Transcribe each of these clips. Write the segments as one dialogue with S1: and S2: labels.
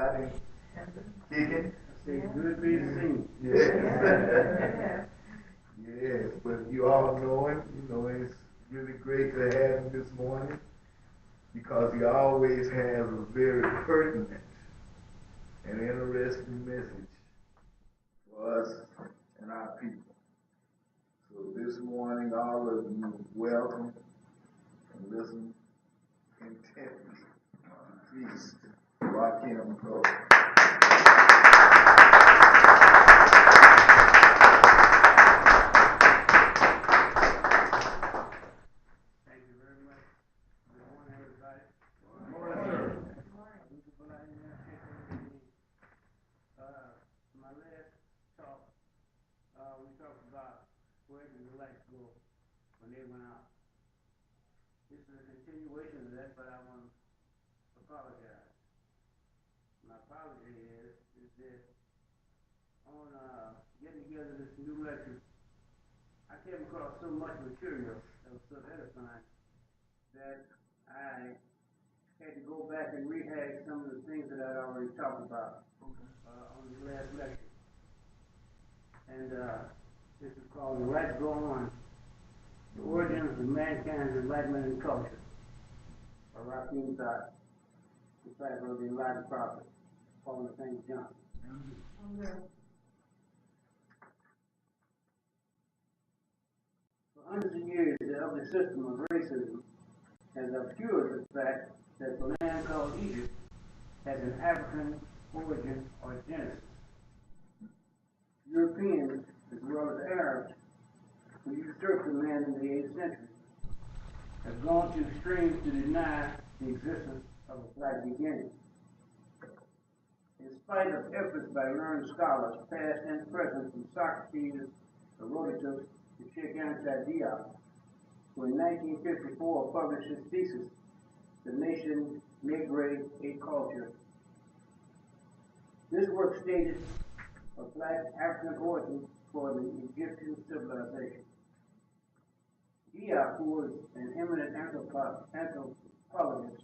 S1: everybody kicking?
S2: Say good to be seen.
S1: Yes. Yes, but you all know him. You know, it's really great to have him this morning because he always has a very pertinent and interesting message for us and our people. So this morning, all of you welcome and listen intently. Please, Rakim Cole.
S2: We talked about where did the lights go when they went out. This is a continuation of that, but I want to apologize. My apology is that on getting together this new lecture, I came across so much material that was so edifying that I had to go back and rehash some of the things that I'd already talked about on the last lecture. And this is called The Lights Go On, The Origins of Mankind's Enlightenment and Culture, by Rakim Todd, disciple of the Elijah Prophet, Paul St. John. For hundreds of years, the ugly system of racism has obscured the fact that the land called Egypt has an African origin or genesis. Europeans, as well as Arabs, who usurped the land in the 8th century, have gone to extremes to deny the existence of a black beginning. In spite of efforts by learned scholars, past and present, from Socrates, Herodotus, to Sheikh Anta Diop, who in 1954 published his thesis, The Nation Negre, a Culture. This work stated a black African origin for the Egyptian civilization. Diop, who was an eminent anthropologist,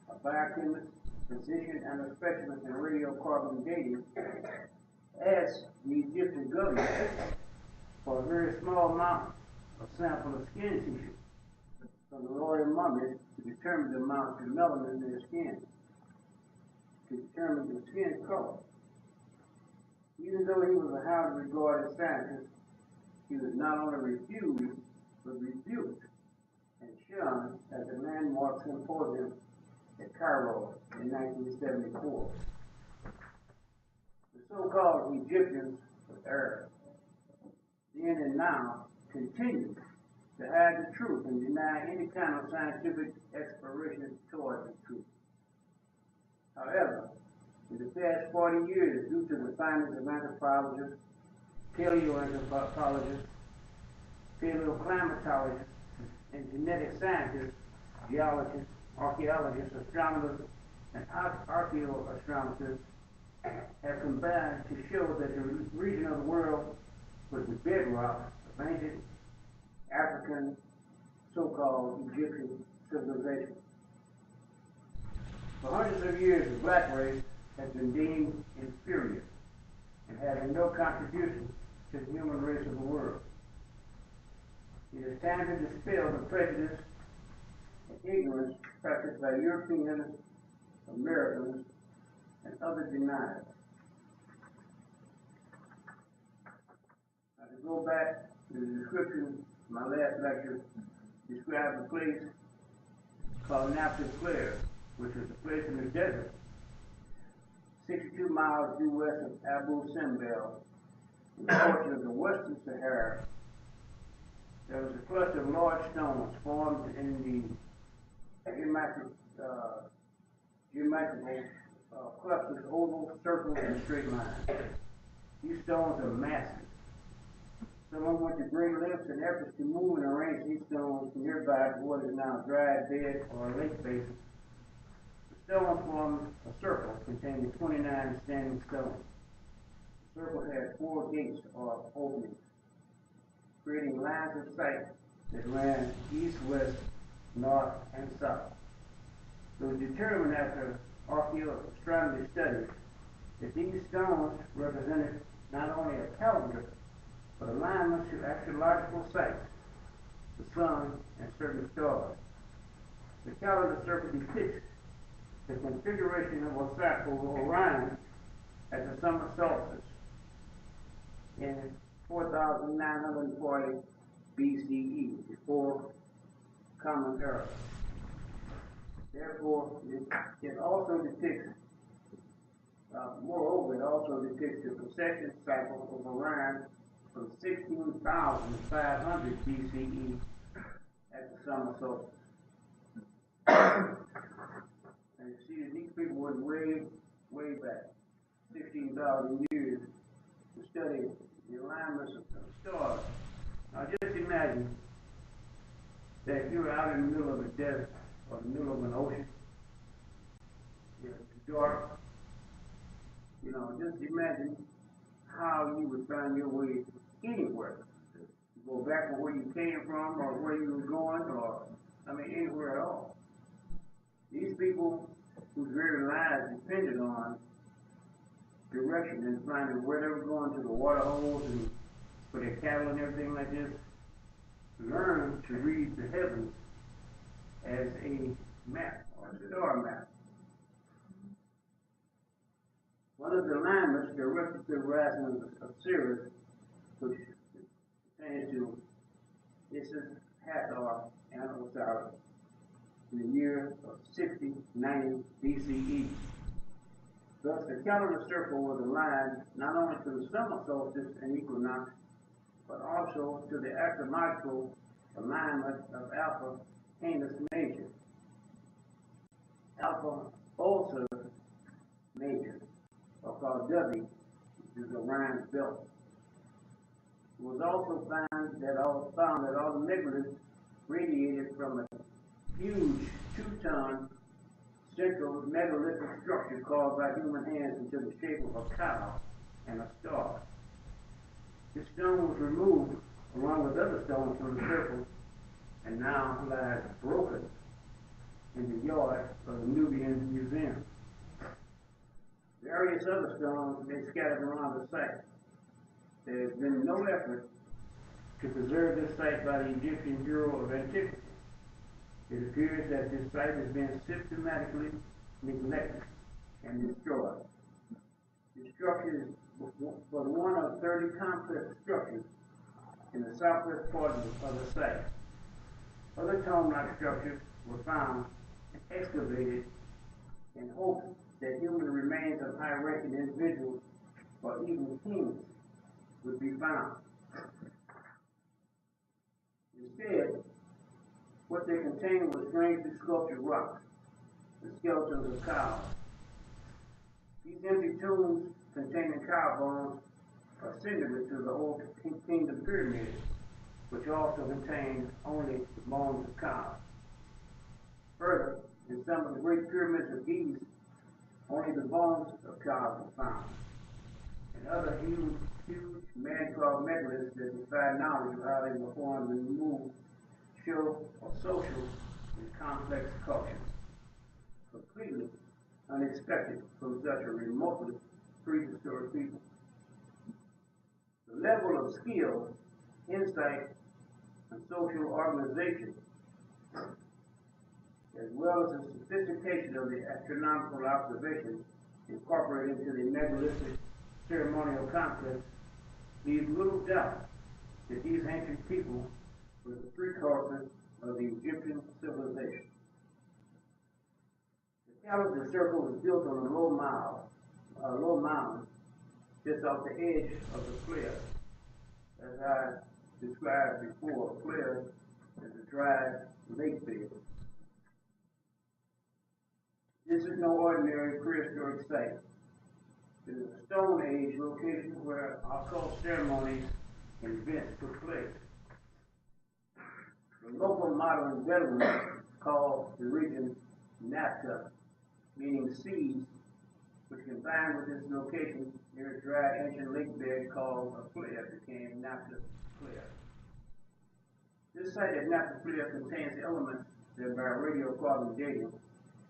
S2: a biochemist, physician, and a specialist in radiocarbon dating, asked the Egyptian government for a very small amount of sample of skin tissue from the royal mummies to determine the amount of melanin in their skin, to determine the skin color. Even though he was a highly regarded scientist, he was not only refused, but rebuked and shunned at the landmark symposium at Cairo in 1974. The so-called Egyptians of Arabs, then and now, continue to hide the truth and deny any kind of scientific exploration towards the truth. However, in the past 40 years, due to the findings of anthropologists, paleoanthropologists, paleoclimatologists, and genetic scientists, geologists, archaeologists, astronomers, and archaeoastronomers have combined to show that the region of the world was the bedrock of ancient African, so-called Egyptian civilization. For hundreds of years, the black race has been deemed inferior and having no contribution to the human race of the world. It is time to dispel the prejudice and ignorance practiced by Europeans, Americans, and other deniers. Now, to go back to the description of my last lecture, described a place called Naphtali Flare, which is a place in the desert, 62 miles due west of Abu Simbel, in the portion of the Western Sahara. There was a cluster of large stones formed in the geometrical clusters, oval, circles, and straight lines. These stones are massive. Someone went to great lengths and efforts to move and arrange these stones nearby to what is now a dry bed or a lake basin. The stone formed a circle containing 29 standing stones. The circle had 4 gates or openings, creating lines of sight that ran east, west, north, and south. It was determined after archaeoastronomy studies that these stones represented not only a calendar, but alignments to astrological sites, the sun and certain stars. The calendar circle depicts the configuration of Orion at the summer solstice in 4940 BCE, before Common Era. Therefore, it also depicts, moreover, it also depicts the precession cycle of Orion from 16,500 BCE at the summer solstice. And you see that these people went way back, 16,000 years, to study the alignments of stars. Now just imagine that you're out in the middle of a desert or the middle of an ocean. It's dark. Just imagine how you would find your way anywhere. Go back to where you came from or where you were going, or anywhere at all. These people whose very lives depended on direction and finding where they were going to the water holes and for their cattle and everything like this, learn to read the heavens as a map or a star map. One of the alignments directed to the rising of Sirius, which pertains to Isis, Hathor, and Osiris, in the year of 6090 BCE. Thus, the calendar circle was aligned not only to the summer solstice and equinox, but also to the astrological alignment of Alpha Canis Major, Alpha Ursa Major, or called W, which is Orion's belt. It was also found that all the megaliths radiated from a huge 2-ton central megalithic structure caused by human hands into the shape of a cow and a star. This stone was removed along with other stones from the circle and now lies broken in the yard of the Nubian Museum. Various other stones have been scattered around the site. There has been no effort to preserve this site by the Egyptian Bureau of Antiquities. It appears that this site has been systematically neglected and destroyed. The structure is but one of 30 complex structures in the southwest part of the site. Other tomb-like structures were found and excavated in hopes that human remains of high-ranking individuals or even kings would be found. Instead, what they contained was strangely sculptured rocks, the skeletons of cows. These empty tombs containing cow bones are similar to the old kingdom pyramids, which also contained only the bones of cows. Further, in some of the great pyramids of Giza, only the bones of cows were found. And other huge man-called megaliths that defy knowledge of how they were formed and moved show a social and complex culture, completely unexpected from such a remotely prehistoric people. The level of skill, insight, and social organization, as well as the sophistication of the astronomical observations incorporated into the megalithic ceremonial complex, leave little doubt that these ancient people were the precursors of the Egyptian civilization. The calendar circle was built on a low mountain, just off the edge of the cliff. As I described before, a cliff is a dry lake bed. This is no ordinary prehistoric site. It is a Stone Age location where occult ceremonies and events took place. The local modern veterans call the region Napta, meaning seas, which combined with this location near a dry ancient lake bed called a cliff became Napta Cliff. This site at Napta Cliff contains elements that by radiocarbon dating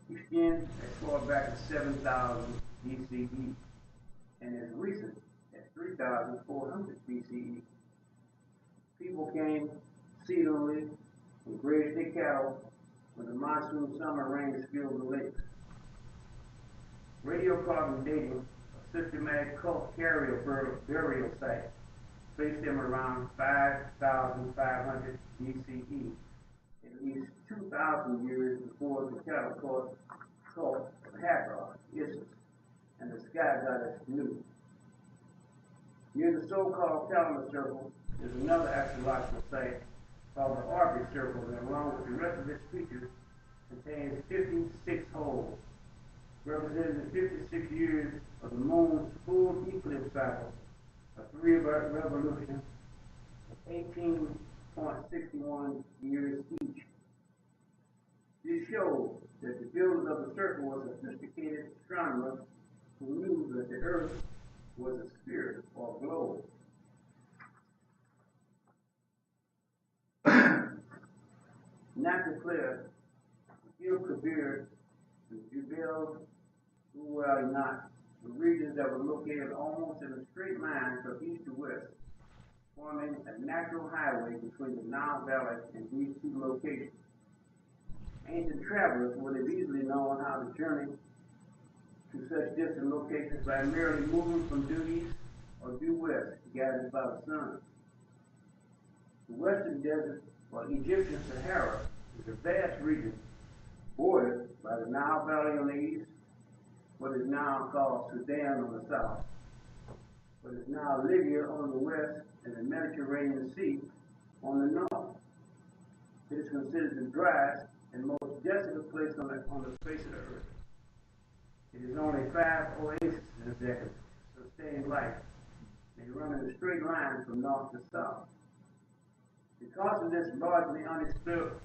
S2: extend as far back as 7,000 BCE. and as recent as 3,400 BCE. People came seasonally and grazed their cattle when the monsoon summer rains filled the lakes. Radiocarbon dating of systematic cult carrier burial sites placed them around 5,500 BCE, at least 2,000 years before the cattle cult of Hathor, Isis, and the sky goddess Nu. Near the so-called calendar circle is another astrological site called the Arctic Circle that, along with the rest of its features, contains 56 holes, representing the 56 years of the moon's full eclipse cycle, a 3-year revolution of 18.61 years each. This shows that the builders of the circle were sophisticated astronomers who knew that the Earth was a sphere or globe. Not declared Il-Kabir, the Jebel Uweinat, the regions that were located almost in a straight line from east to west, forming a natural highway between the Nile Valley and these two locations. Ancient travelers would have easily known how to journey to such distant locations by merely moving from due east or due west, guided by the sun. The Western Desert, or Egyptian Sahara, is a vast region bordered by the Nile Valley on the east, what is now called Sudan on the south, what is now Libya on the west, and the Mediterranean Sea on the north. It is considered the driest and most desolate place on the face of the earth. It is only 5 oases that can sustain life. They run in a straight line from north to south. Because of this, it is largely unexplored,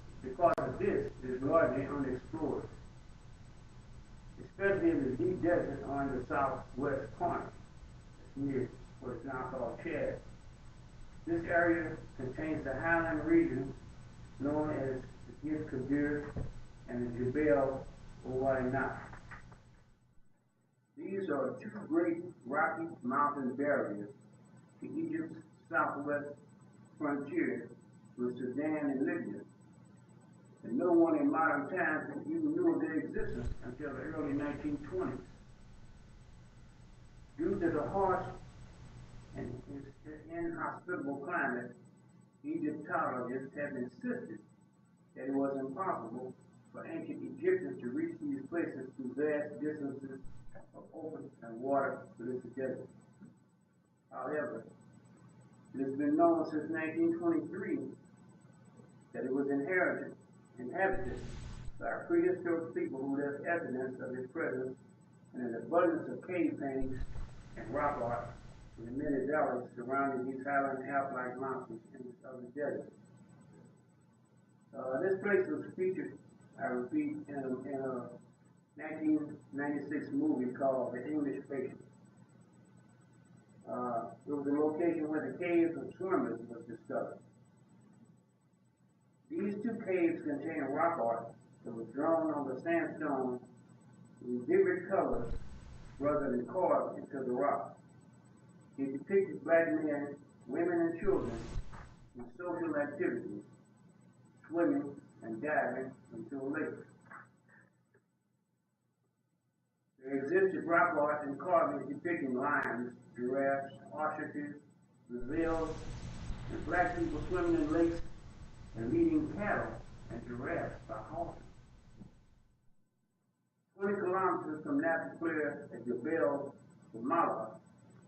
S2: especially in the deep desert or in the southwest corner, near what is now called Chad. This area contains the highland region known as the Il-Kabir and the Jebel Uweinat. These are two great rocky mountain barriers to Egypt's southwest frontier with Sudan and Libya, and no one in modern times even knew of their existence until the early 1920s. Due to the harsh and inhospitable climate, Egyptologists have insisted that it was impossible for ancient Egyptians to reach these places through vast distances of open and water-polluted desert. However, it has been known since 1923 that it was inhabited by prehistoric people who left evidence of its presence in an abundance of cave paintings and rock art in the many valleys surrounding these highland Alp-like mountains of the desert. This place was featured, I repeat, in a 1996 movie called The English Patient. It was a location where the caves of swimmers was discovered. These two caves contain rock art that was drawn on the sandstone in vivid colors rather than carved into the rock. It depicted black men, women, and children in social activities, swimming and diving into a lake. There existed rock art and carvings depicting lions, giraffes, ostriches, gazelles, and black people swimming in lakes and leading cattle and giraffes by horses. 20 kilometers from Naphtali at Jebel Mala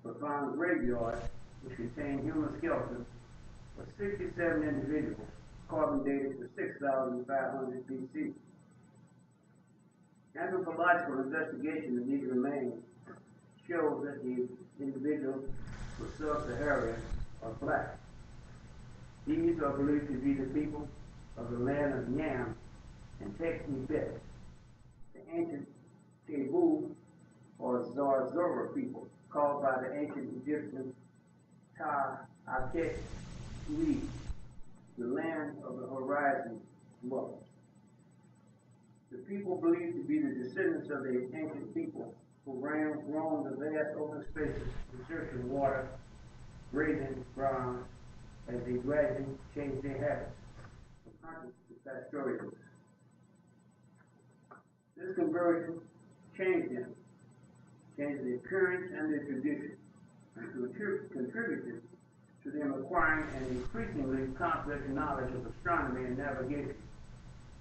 S2: were found graveyards which contained human skeletons of 67 individuals, carbon dated to 6,500 BC. Anthropological investigation of these remains shows that the individuals were sub-Saharan or black. These are believed to be the people of the land of Yam and Tek-Ebet, the ancient Tebu or Zarzura people, called by the ancient Egyptians Ta-Aket-Ui, the land of the horizon dwellers. The people believed to be the descendants of the ancient people who roamed the vast vast open spaces in search of water, grazing grounds, as they gradually change their habits from hunting to pastoralism. This conversion changed them, changed their currents and their traditions, and contributed to them acquiring an increasingly complex knowledge of astronomy and navigation,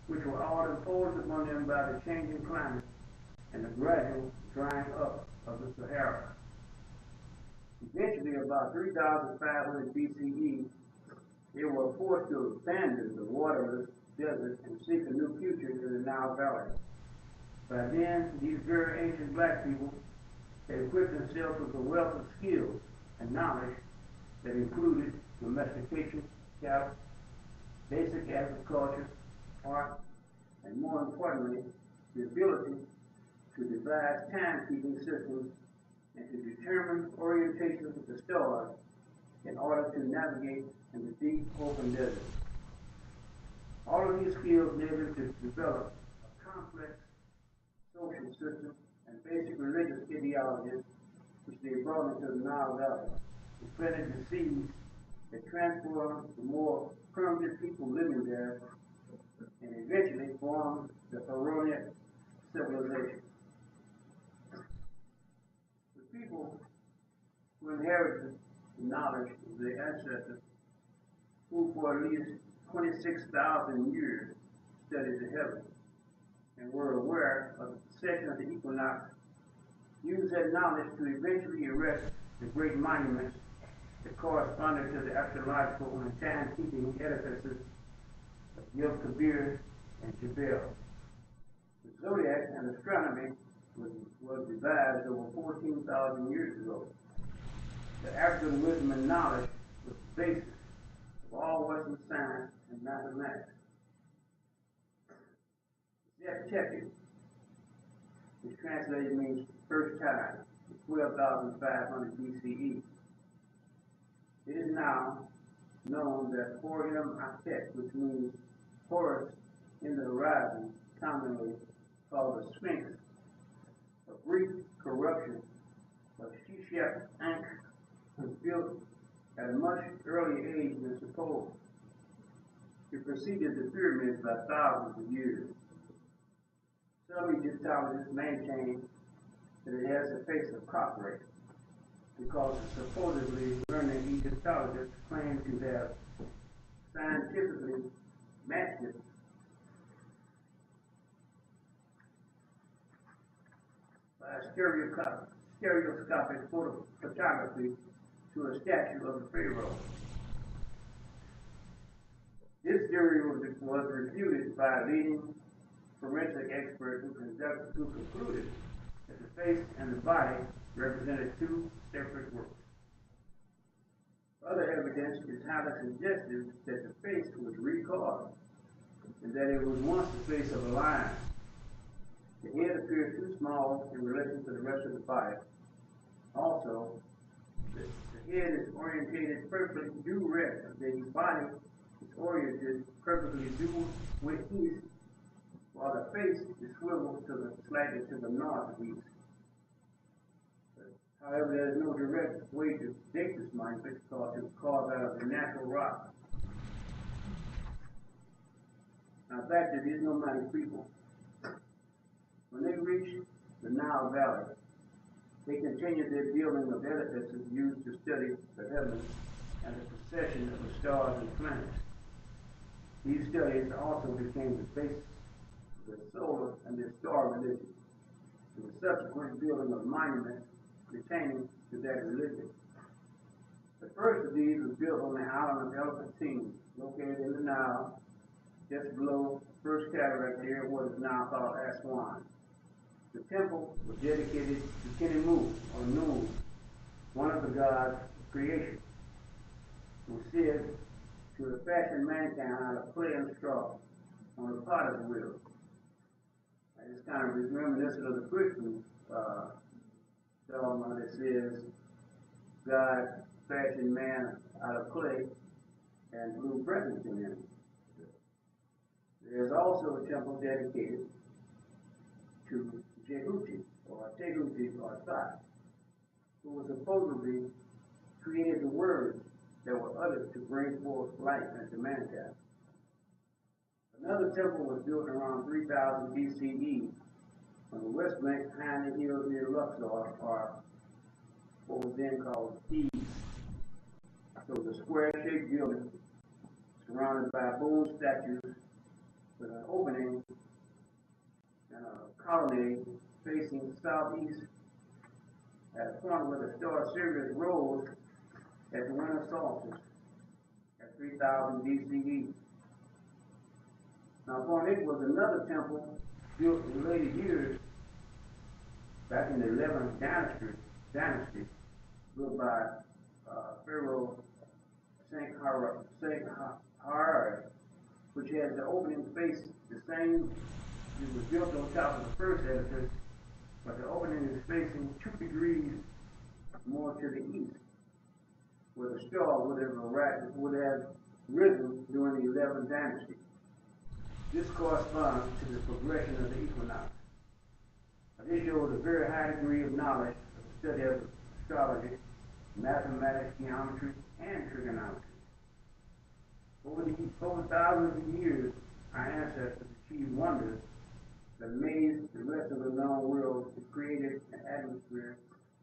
S2: which were all imposed upon them by the changing climate and the gradual drying up of the Sahara. Eventually, about 3,500 BCE, they were forced to abandon the waterless desert and seek a new future in the Nile Valley. By then, these very ancient black people had equipped themselves with a wealth of skills and knowledge that included domestication, cattle, basic agriculture, art, and more importantly, the ability to devise timekeeping systems and to determine orientations of the stars in order to navigate in the deep open desert. All of these skills led them to develop a complex social system and basic religious ideologies which they brought into the Nile Valley. They planted the seeds that transformed the more primitive people living there and eventually formed the Pharaonic civilization. The people who inherited the knowledge of their ancestors, who for at least 26,000 years studied the heavens and were aware of the precession of the equinox, used that knowledge to eventually erect the great monuments that corresponded to the astrological and time-keeping edifices of Yom Kippur and Jebel. The zodiac and astronomy was devised over 14,000 years ago. The African wisdom and knowledge was the basis of all Western science and mathematics. Septet, which translated means first time, 12,500 BCE. It is now known that Hor-Em Atet, which means Horus in the horizon, commonly called the Sphinx, a Greek corruption of Shishep-Ankh, was built at a much earlier age than supposed. It preceded the pyramids by thousands of years. Some Egyptologists maintain that it has the face of coppery because the supposedly learned Egyptologists claim to have scientifically matched it by stereoscopic photography to a statue of the pharaoh. This theory was refuted by a leading forensic expert who concluded that the face and the body represented two separate works. Other evidence is highly suggestive that the face was recarved and that it was once the face of a lion. The head appears too small in relation to the rest of the body. Also, the head is orientated perfectly due west. The body is oriented perfectly due with east, while the face is swiveled slightly to the northeast. However, there is no direct way to date this monument because it was carved out of the natural rock. Now back to these nomadic people. When they reached the Nile Valley, they continued their building of edifices used to study the heavens and the precession of the stars and planets. These studies also became the basis of the solar and the star religion, and the subsequent building of monuments pertaining to that religion. The first of these was built on the island of Elephantine, located in the Nile, just below the first cataract near what is now called Aswan. The temple was dedicated to Khnemu, or Nun, one of the gods of creation, who was said to have fashioned mankind out of clay and straw on a potter's wheel. It's kind of reminiscent of the Christian dogma that says God fashioned man out of clay and blew breath into him. There's also a temple dedicated to Jehuti, or Tehuti, or Thoth, who was supposedly created the words that were uttered to bring forth life into mankind. Another temple was built around 3000 BCE on the west bank behind the hills near Luxor, or what was then called Thebes. So it was a square-shaped building surrounded by bone statues with an opening and a colonnade facing southeast at a point where the star Sirius rose at the winter solstice at 3000 BCE. Now upon it was another temple built in later years, back in the 11th dynasty, built by Pharaoh Sennacherib, which had the opening face the same. It was built on top of the first edifice, but the opening is facing 2 degrees more to the east, where the star would have risen during the 11th dynasty. This corresponds to the progression of the equinox. This shows a very high degree of knowledge of the study of astrology, mathematics, geometry, and trigonometry. Over thousands of years, our ancestors achieved wonders that amazed the rest of the known world and created an atmosphere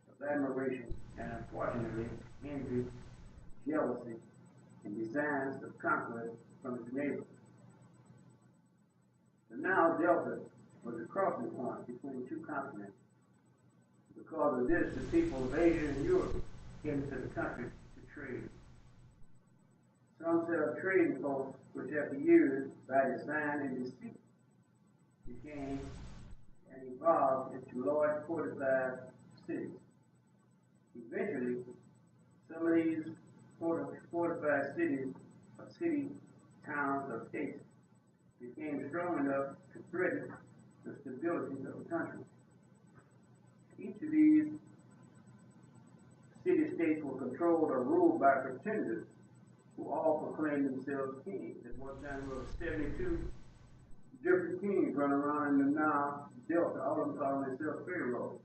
S2: of admiration and, unfortunately, envy, jealousy, and designs of conquest from its neighbors. The Nile Delta was a crossing point between 2 continents. Because of this, the people of Asia and Europe came to the country to trade. Some set up trading posts, which after years, by design and deceit, became and evolved into large fortified cities. Eventually, some of these fortified cities, or city towns or states, became strong enough to threaten the stability of the country. Each of these city-states were controlled or ruled by pretenders who all proclaimed themselves kings. At one time, there were 72 different kings running around in the Nile Delta, all of them calling themselves pharaohs.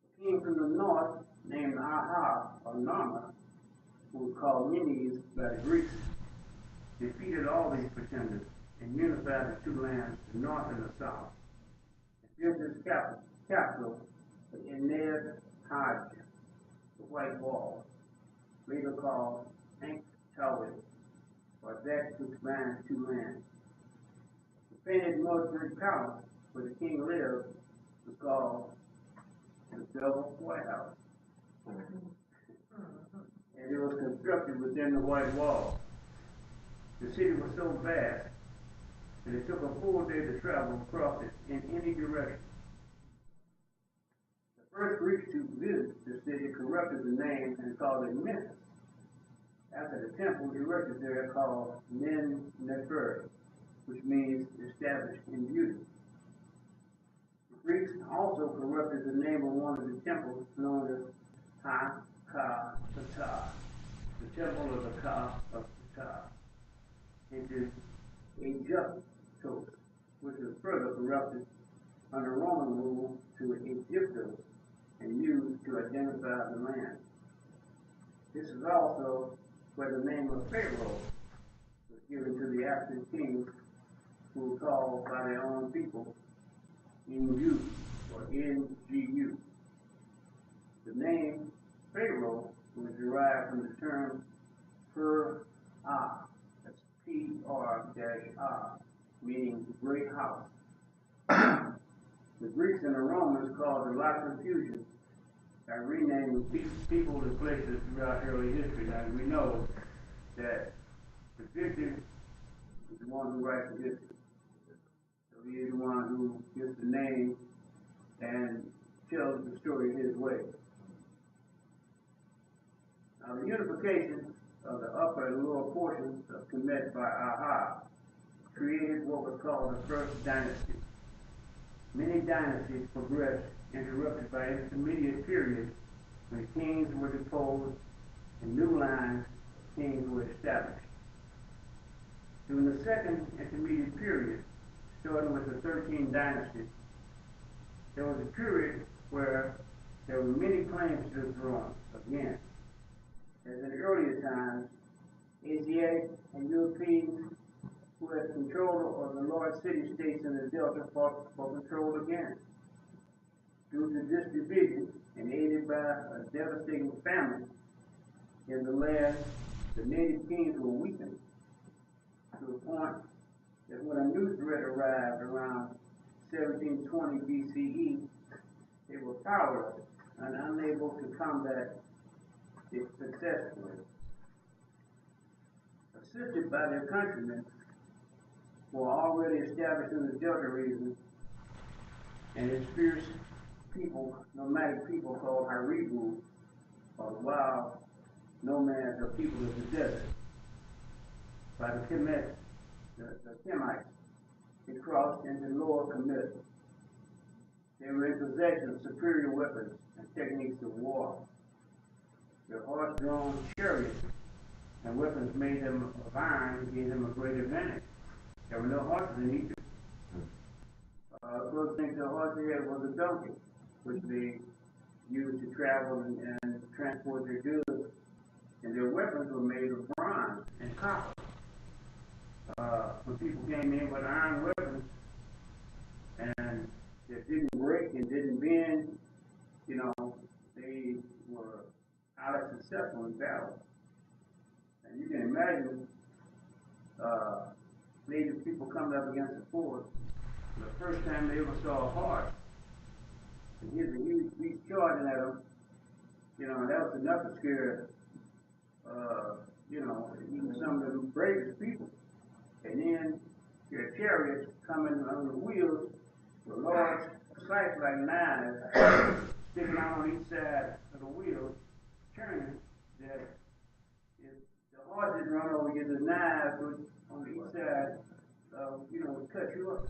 S2: A king from the north named Aha, or Narmer, who was called Menes by the Greeks, defeated all these pretenders and unified the 2 lands, the north and the south, and built his capital in Neb Hajj, the White Wall, later called Ankh-Tawit, or that which binds 2 lands. The painted mud brick palace where the king lived was called the Double White House. And it was constructed within the White Wall. The city was so vast that it took a full day to travel across it in any direction. The first Greeks to visit the city corrupted the name and called it Memphis, after the temple erected there called Nen-Nefer, which means established in beauty. The Greeks also corrupted the name of one of the temples known as Ha-Ka-Ptah, the temple of the Ka of Ptah, into Aegyptos, which was further corrupted under Roman rule to Egyptos and used to identify the land. This is also where the name of Pharaoh was given to the African kings who were called by their own people Ngu, or Ngu. The name Pharaoh was derived from the term Per-Ah, that's P-R-A, meaning great house. The Greeks and the Romans caused a lot of confusion by renaming people and places throughout early history. Now we know that the victor is the one who writes the history. So he is the one who gives the name and tells the story his way. Now the unification of the upper and lower portions of Kemet by Aha created what was called the First Dynasty. Many dynasties progressed, interrupted by intermediate periods when kings were deposed and new lines of kings were established. During the second intermediate period, starting with the 13th dynasty, there was a period where there were many claims to the throne. Again, as in earlier times, Asiatic and Europeans who had control of the large city-states in the Delta fought for control again. Due to this division, and aided by a devastating famine in the land, the native kings were weakened to the point that when a new threat arrived around 1720 BCE, they were powerless and unable to combat it successfully. Assisted by their countrymen who were already established in the Delta region, and its fierce people, nomadic people called Haribu, or wild nomads or people of the desert, by the Kemites, they crossed into Lower Kemet. They were in possession of superior weapons and techniques of war. Their horse-drawn chariots and weapons made them of iron and gave them a great advantage. There were no horses in Egypt. First thing the horse they had was a donkey, which they used to travel and transport their goods. And their weapons were made of bronze and copper. When people came in with iron weapons and that didn't break and didn't bend, they were highly successful in battle. And you can imagine native people coming up against the force. The first time they ever saw a horse, and here's a huge beast charging at them, and that was enough to scare, even some of the bravest people. And then their chariots coming on the wheels with large scythe-like knives sticking out on each side of the wheels, turning, that if the horse didn't run over you, the knives would, on each side, would cut you up.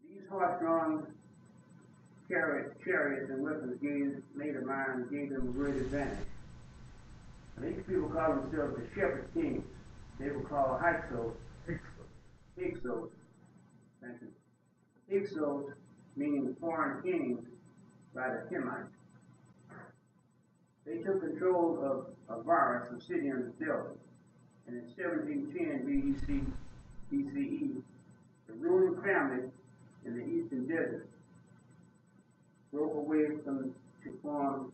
S2: These horse-drawn chariots and weapons made of iron gave them a great advantage. And these people call themselves the shepherd kings. They were called Hyksos. Hyksos. Thank you. Hyksos, meaning foreign kings by the Kemites. They took control of Avaris, a city in the Delta. And in 1710 BCE, the ruling family in the eastern desert broke away to form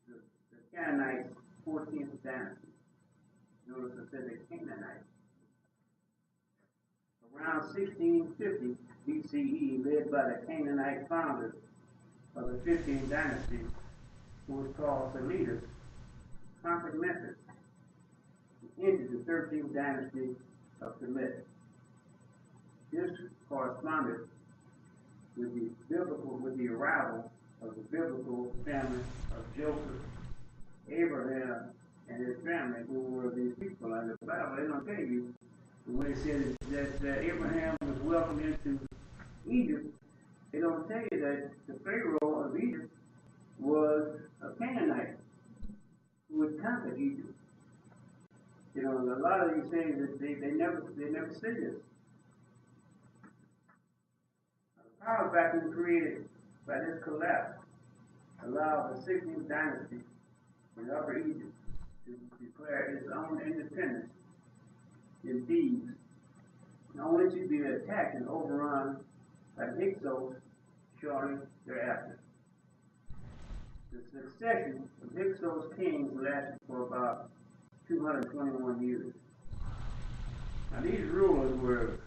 S2: the Canaanites' 14th dynasty. Notice I said the Canaanites. Around 1650 BCE, led by the Canaanite founders of the 15th dynasty, who was called Seleucus, conquered Memphis and ended the 13th dynasty of Kemet. This corresponded with the arrival of the biblical family of Joseph, Abraham, and his family, who were these people. And the Bible, they don't tell you, when it says that Abraham was welcomed into Egypt, they don't tell you that the Pharaoh of Egypt was a Canaanite who had conquered Egypt. A lot of these things that they never say this. The power vacuum created by this collapse allowed the 16th dynasty in Upper Egypt to declare its own independence in Thebes, only to be attacked and overrun by Hyksos shortly thereafter. The succession of Hyksos kings lasted for about 221 years. Now these rulers were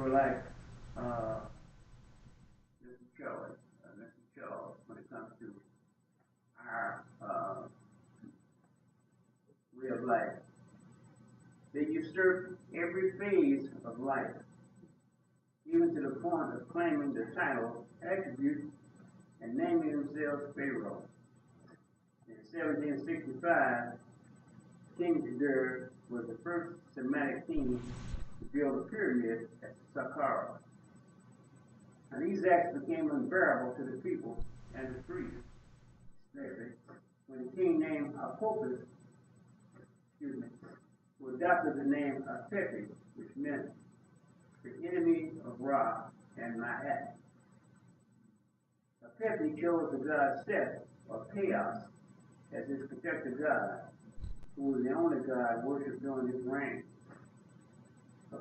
S2: like Mr. Charles, when it comes to our way of life. They usurped every phase of life, even to the point of claiming the title, attribute, and naming themselves Pharaoh. In 1765, King Jadir was the first Semitic king to build a pyramid at Saqqara. And these acts became unbearable to the people and the priests, especially when the king named Apopis, who adopted the name Apepi, which meant the enemy of Ra and Ma'at. Pepi chose the god Seth, or Chaos, as his protector god, who was the only god worshipped during his reign.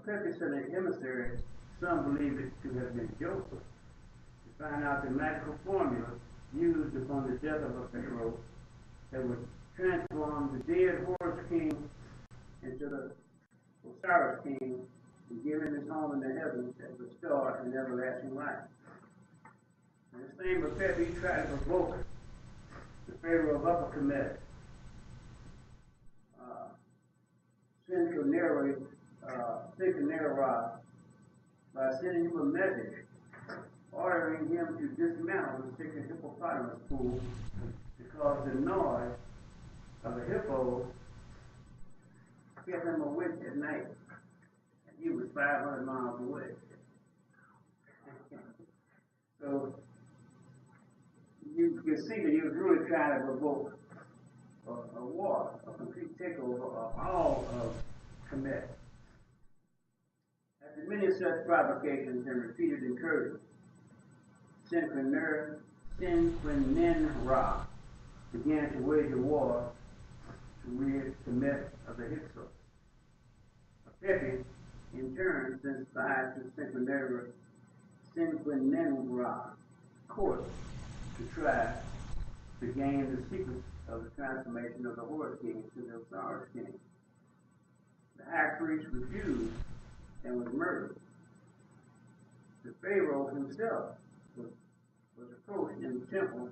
S2: Pepi sent an emissary, some believe it to have been Joseph, to find out the magical formula used upon the death of a pharaoh that would transform the dead Horus king into the Osiris king and give him his home in the heavens as a star in everlasting life. And the same Pepi tried to provoke the pharaoh of Upper Kemet, Sennacherib, by sending him a message ordering him to dismantle the sacred hippopotamus pool because the noise of the hippos kept him awake at night, and he was 500 miles away. So you can see that he was really trying to provoke a war, a complete takeover of all of Kemet. After many such provocations and repeated incursions, Senquenenra began to wage a war to rid Kemet of the Hyksos. Pepi, in turn, sent spies to Senquenenra court to try to gain the secrets of the transformation of the Horus king to the Osiris king. The high priest refused and was murdered. The pharaoh himself was approached in the temple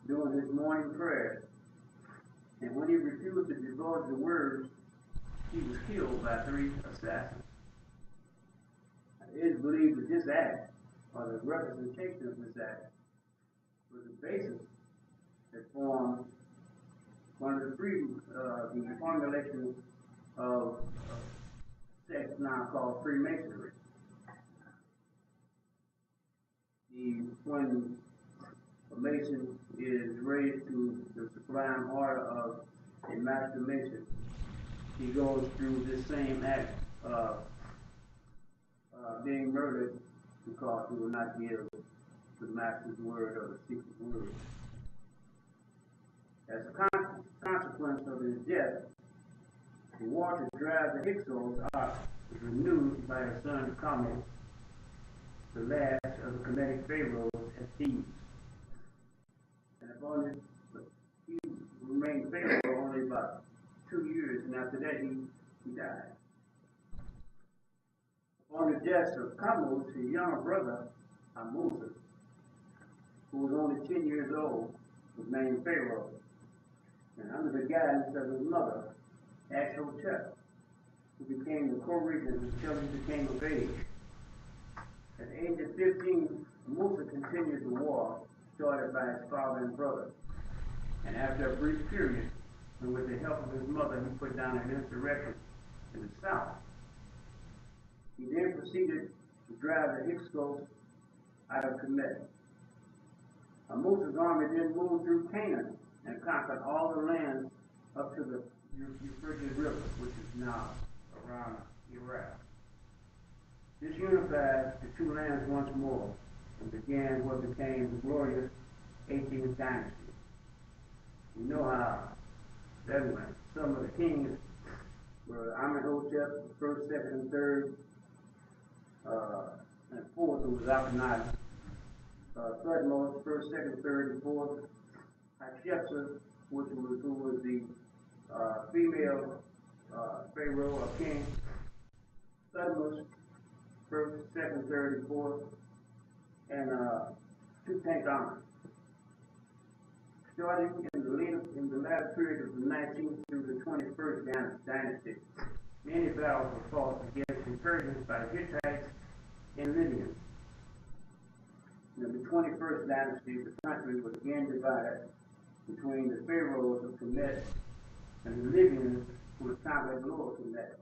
S2: during his morning prayer, and when he refused to divulge the words, he was killed by 3 assassins. It is believed that this act, or the representation of this act, was the basis that formed one of the formulation of sect now called Freemasonry. When a Mason is raised to the sublime order of a Master Mason, he goes through this same act of being murdered because he will not give the Master's word or the secret word. As a consequence of his death, the war to drive the Hyksos out was renewed by his son Kamel, the last of the Kemetic pharaohs at Thebes. And upon his, he remained pharaoh only about 2 years, and after that he died. Upon the death of Kamel, his younger brother, Amusa, who was only 10 years old, was named pharaoh. And under the guidance of his mother, Ashotep, who became the co-regent until he became of age. At the age of 15, Musa continued the war started by his father and brother. And after a brief period, and with the help of his mother, he put down an insurrection in the south. He then proceeded to drive the Hyksos out of Kemet. Musa's army then moved through Canaan and conquered all the lands up to the Euphrates River, which is now around Iraq. This unified the two lands once more and began what became the glorious 18th dynasty. You know how that went. Some of the kings were Amenhotep, the first, second, and third, and fourth, who was Akhenaten. Thutmose, first, second, third, and fourth. Hatshepsut, who was the female pharaoh or king. Thutmose, first, second, third, and fourth, and Tutankhamun. Starting in the latter period of the 19th through the 21st dynasty, many battles were fought against incursions by the Hittites and Libyans. In the 21st dynasty, the country was again divided between the pharaohs of Kemet and the Libyans who had conquered Lower Kemet.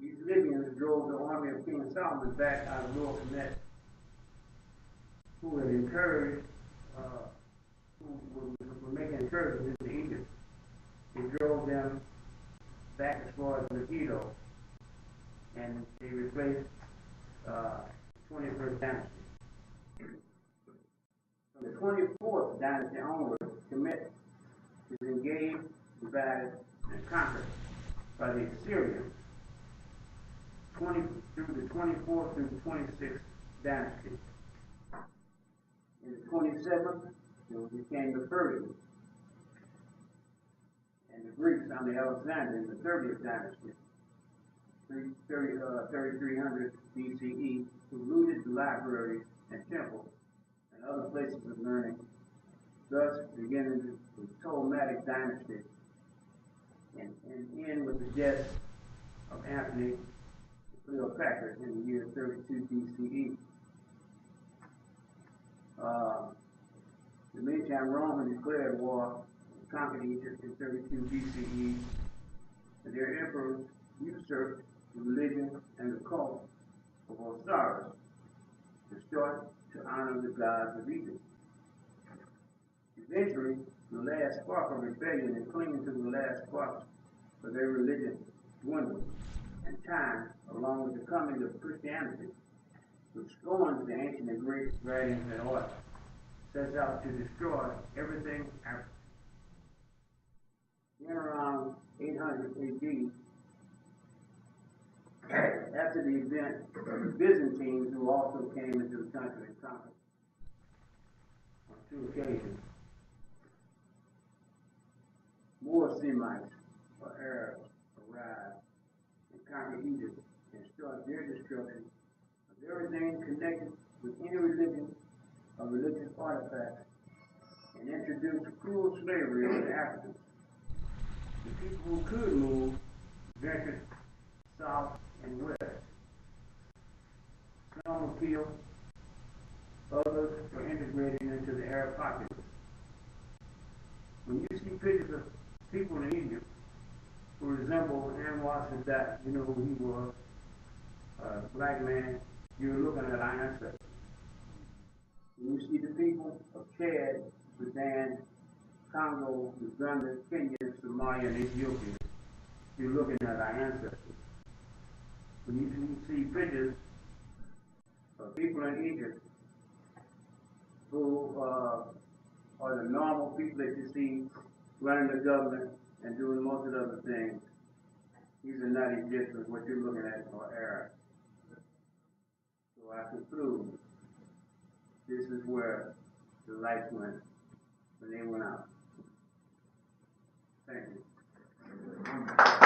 S2: These Libyans drove the army of King Solomon back out of Lower Kemet, who had encouraged, who were making incursions into Egypt. They drove them back as far as Megiddo. and they replaced 21st dynasty. From the 24th dynasty onward, Kemet is engaged, divided, and conquered by the Assyrians. 20 through the 24th through the 26th dynasty. In the 27th, it became the Persians and the Greeks under Alexander in the 30th dynasty, 3300 BCE, who looted the libraries and temples and other places of learning, thus beginning the Ptolemaic dynasty, and end with the death of Antony Cleopatra in the year 32 BCE. The meantime, Rome declared war and conquered Egypt in 32 BCE, and their emperors usurped the religion and the cult of Osiris, distorted to honor the gods of Egypt. Eventually, the last spark of rebellion and clinging to the last spark of their religion dwindled, and time, along with the coming of Christianity, which scorns the ancient and great writings and art, sets out to destroy everything African. In around 800 AD, after the event of the Byzantines, who also came into the country and conquered on 2 occasions, more Semites or Arabs arrived and conquered Egypt and started their destruction of everything connected with any religion or religious artifacts, and introduced cruel slavery over the Africans. The people who could move ventured south and west. Some were killed, others were integrated into the Arab populace. When you see pictures of people in Egypt who resemble Anwar Sadat, you know who he was, a black man, you're looking at our ancestors. When you see the people of Chad, Sudan, Congo, Uganda, Kenya, Somalia, and Ethiopia, you're looking at our ancestors. When you see pictures of people in Egypt who are the normal people that you see running the government and doing most of the other things, these are not Egyptians. What you're looking at are Arabs. So I conclude, this is where the lights went when they went out. Thank you.